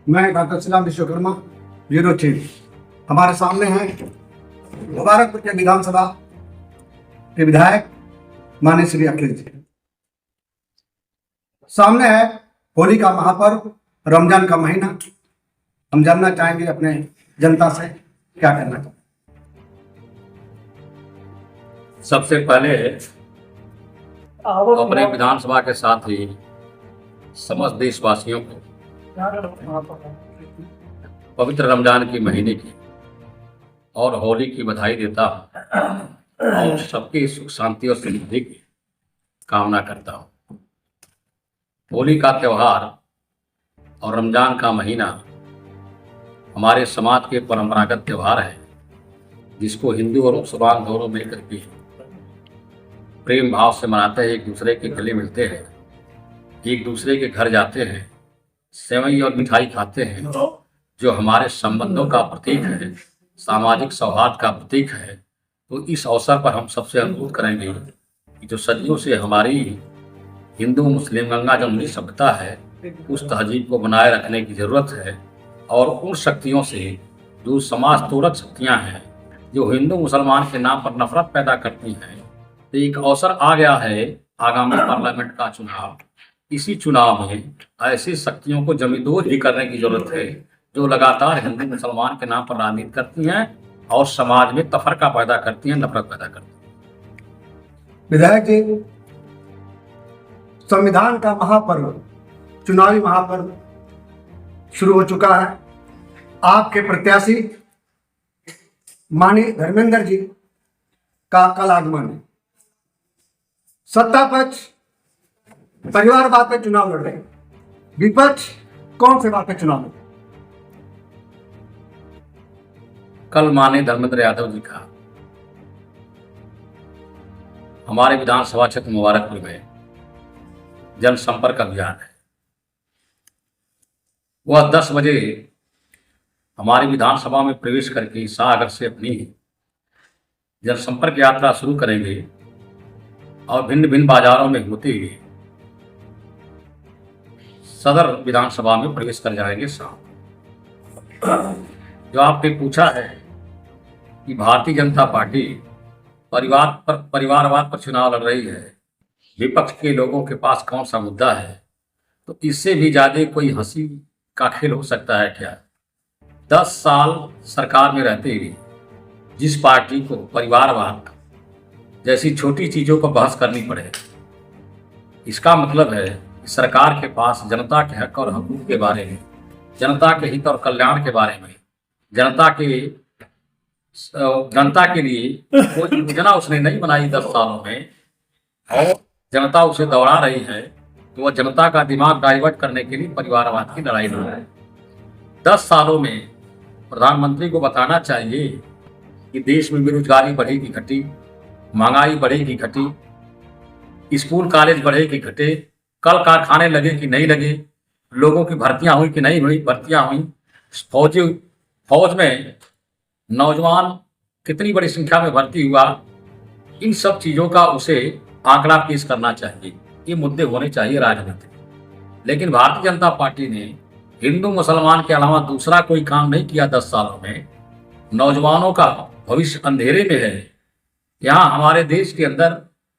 मैं doctor Shriram Vishwakarma, bureau chief. हमारे सामने हैं मुबारकपुर के विधानसभा के विधायक माननीय श्री अखिलेश जी। सामने है होली का महापर्व, रमजान का महीना। हम जानना चाहेंगे अपने जनता से क्या करना चाहिए। सबसे पहले अपने विधानसभा के साथ ही समस्त देशवासियों को पवित्र रमजान की महीने की और होली की बधाई देता हूँ और सबकी सुख शांति और समृद्धि की कामना करता हूँ। होली का त्यौहार और रमजान का महीना हमारे समाज के परंपरागत त्यौहार है, जिसको हिंदू और मुसलमान दोनों मिलकर के प्रेम भाव से मनाते हैं। एक दूसरे के गले मिलते हैं, एक दूसरे के घर जाते हैं, सेवई और मिठाई खाते हैं, जो हमारे संबंधों का प्रतीक है, सामाजिक सौहार्द का प्रतीक है। तो इस अवसर पर हम सबसे अनुरोध करेंगे कि जो सदियों से हमारी हिंदू मुस्लिम गंगा जमुनी सभ्यता है, उस तहजीब को बनाए रखने की जरूरत है। और उन शक्तियों से जो समाज तोड़क शक्तियां हैं, जो हिंदू मुसलमान के नाम पर नफरत पैदा करती हैं, तो एक अवसर आ गया है आगामी पार्लियामेंट का चुनाव। इसी चुनाव में ऐसी शक्तियों को जमींदोज भी करने की जरूरत है, जो लगातार हिंदू मुसलमान के नाम पर राजनीति करती हैं और समाज में तफरका पैदा करती हैं, नफरत पैदा करती हैं। विधायक जी, संविधान का महापर्व, चुनावी महापर्व शुरू हो चुका है। आपके प्रत्याशी माननीय धर्मेंद्र जी का कल आगमन है। सत्ता पक्ष परिवारवाद पे चुनाव लड़ रहे हैं, विपक्ष कौन से बात पे चुनाव लड़ रहे हैं? कल माननीय धर्मेंद्र यादव जी का हमारे विधानसभा क्षेत्र मुबारकपुर में जनसंपर्क अभियान है। वह 10 बजे हमारी विधानसभा में प्रवेश करके सागर से अपनी जनसंपर्क यात्रा शुरू करेंगे और भिन्न भिन्न बाजारों में होते हुए सदर विधानसभा में प्रवेश कर जाएंगे शाम। जो आपने पूछा है कि भारतीय जनता पार्टी परिवारवाद पर चुनाव लड़ रही है, विपक्ष के लोगों के पास कौन सा मुद्दा है, तो इससे भी ज्यादा कोई हंसी का खेल हो सकता है क्या? 10 साल सरकार में रहते हुए जिस पार्टी को परिवारवाद जैसी छोटी चीजों पर बहस करनी पड़े, इसका मतलब है कि सरकार के पास जनता के हक और हकूक के बारे में, जनता के हित और कल्याण के बारे में, जनता के लिए कोई योजना उसने नहीं बनाई 10 सालों में, और जनता उसे दौड़ा रही है। तो वह जनता का दिमाग डाइवर्ट करने के लिए परिवारवाद की लड़ाई लड़ रहा है। 10 सालों में प्रधानमंत्री को बताना चाहिए कि देश में बेरोजगारी बढ़ेगी घटी, महंगाई बढ़ेगी घटी, स्कूल कॉलेज बढ़ेगी घटे, कल कारखाने लगे कि नहीं लगे, लोगों की भर्तियां हुई कि नहीं हुई, भर्तियां हुई, फौज में नौजवान कितनी बड़ी संख्या में भर्ती हुआ, इन सब चीजों का उसे आंकड़ा पेश करना चाहिए। ये मुद्दे होने चाहिए राजनीति। लेकिन भारतीय जनता पार्टी ने हिंदू मुसलमान के अलावा दूसरा कोई काम नहीं किया 10 सालों में। नौजवानों का भविष्य अंधेरे में है। यहाँ हमारे देश के अंदर,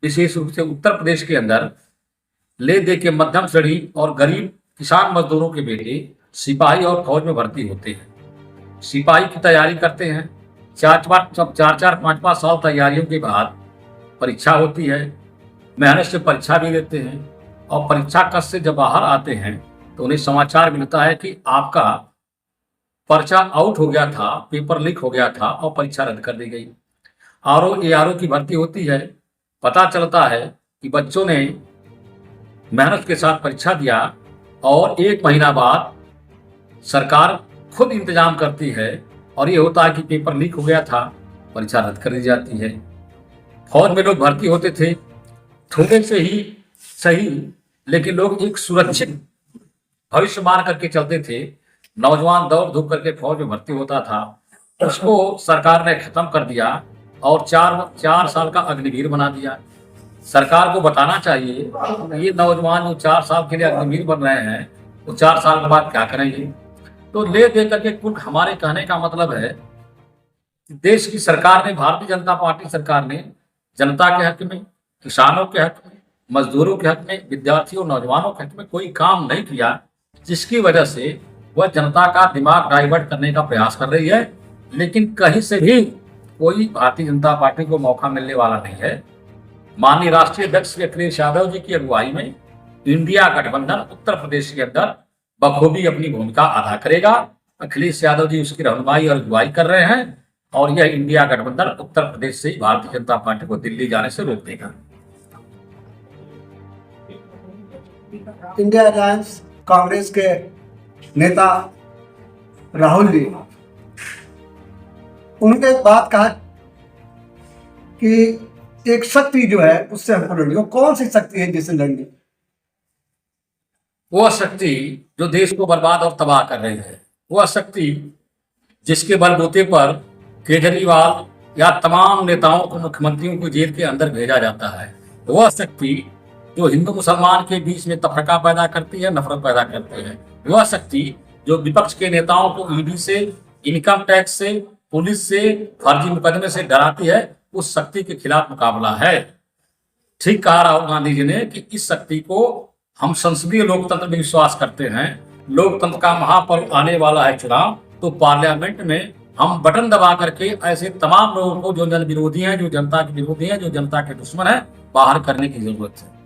विशेष रूप से उत्तर प्रदेश के अंदर, ले दे के मध्यम श्रेणी और गरीब किसान मजदूरों के बेटे सिपाही और फौज में भर्ती होते हैं। सिपाही की तैयारी करते हैं, 4-5 साल तैयारियों के बाद परीक्षा होती है, मेहनत से परीक्षा भी देते हैं, और परीक्षा कस से जब बाहर आते हैं तो उन्हें समाचार मिलता है कि आपका पर्चा आउट हो गया था, पेपर लीक हो गया था और परीक्षा रद्द कर दी गई। ARO की भर्ती होती है, पता चलता है कि बच्चों ने मेहनत के साथ परीक्षा दिया और 1 महीना बाद सरकार खुद इंतजाम करती है और ये होता है कि पेपर लीक हो गया था, परीक्षा रद्द कर दी जाती है। फौज में लोग भर्ती होते थे थोड़े से ही सही, लेकिन लोग एक सुरक्षित भविष्य मान करके चलते थे। नौजवान दौड़ धूप करके फौज में भर्ती होता था, उसको सरकार ने खत्म कर दिया और चार साल का अग्निवीर बना दिया। सरकार को बताना चाहिए ये नौजवान जो 4 साल के लिए अग्निवीर बन रहे हैं वो 4 साल के बाद क्या करेंगे। तो ले दे करके कुल हमारे कहने का मतलब है कि देश की सरकार ने, भारतीय जनता पार्टी सरकार ने जनता के हक में, किसानों के हक में, मजदूरों के हक में, विद्यार्थियों नौजवानों के हक में कोई काम नहीं किया, जिसकी वजह से वह जनता का दिमाग डाइवर्ट करने का प्रयास कर रही है। लेकिन कहीं से भी कोई भारतीय जनता पार्टी को मौका मिलने वाला नहीं है। माननीय राष्ट्रीय अध्यक्ष श्री अखिलेश यादव जी की अगुवाई में इंडिया गठबंधन उत्तर प्रदेश के अंदर बखूबी अपनी भूमिका अदा करेगा। अखिलेश यादव जी उसकी रहनुमाई और अगुवाई कर रहे हैं और यह इंडिया गठबंधन उत्तर प्रदेश से ही भारतीय जनता पार्टी को दिल्ली जाने से रोक देगा। इंडिया अलायंस कांग्रेस के नेता राहुल जी, उन्होंने एक बात कहा कि एक शक्ति जो है उससे हमको लड़नी। वो कौन सी शक्ति है जिससे लड़नी? वह शक्ति जो देश को बर्बाद और तबाह कर रही है, वह शक्ति जिसके बलबूते पर केजरीवाल या तमाम नेताओं को, मुख्यमंत्रियों को जेल के अंदर भेजा जाता है, वह शक्ति जो हिंदू मुसलमान के बीच में तफरका पैदा करती है, नफरत पैदा करती है, वह शक्ति जो विपक्ष के नेताओं को ईडी से, इनकम टैक्स से, पुलिस से, फर्जी मुकदमे से डराती है, उस शक्ति के खिलाफ मुकाबला है। ठीक कहा राहुल गांधी जी ने कि इस शक्ति को हम संसदीय लोकतंत्र में विश्वास करते हैं। लोकतंत्र का महापर्व आने वाला है चुनाव, तो पार्लियामेंट में हम बटन दबा करके ऐसे तमाम लोगों को जो जन विरोधी हैं, जो जनता के विरोधी हैं, जो जनता के दुश्मन हैं, बाहर करने की जरूरत है।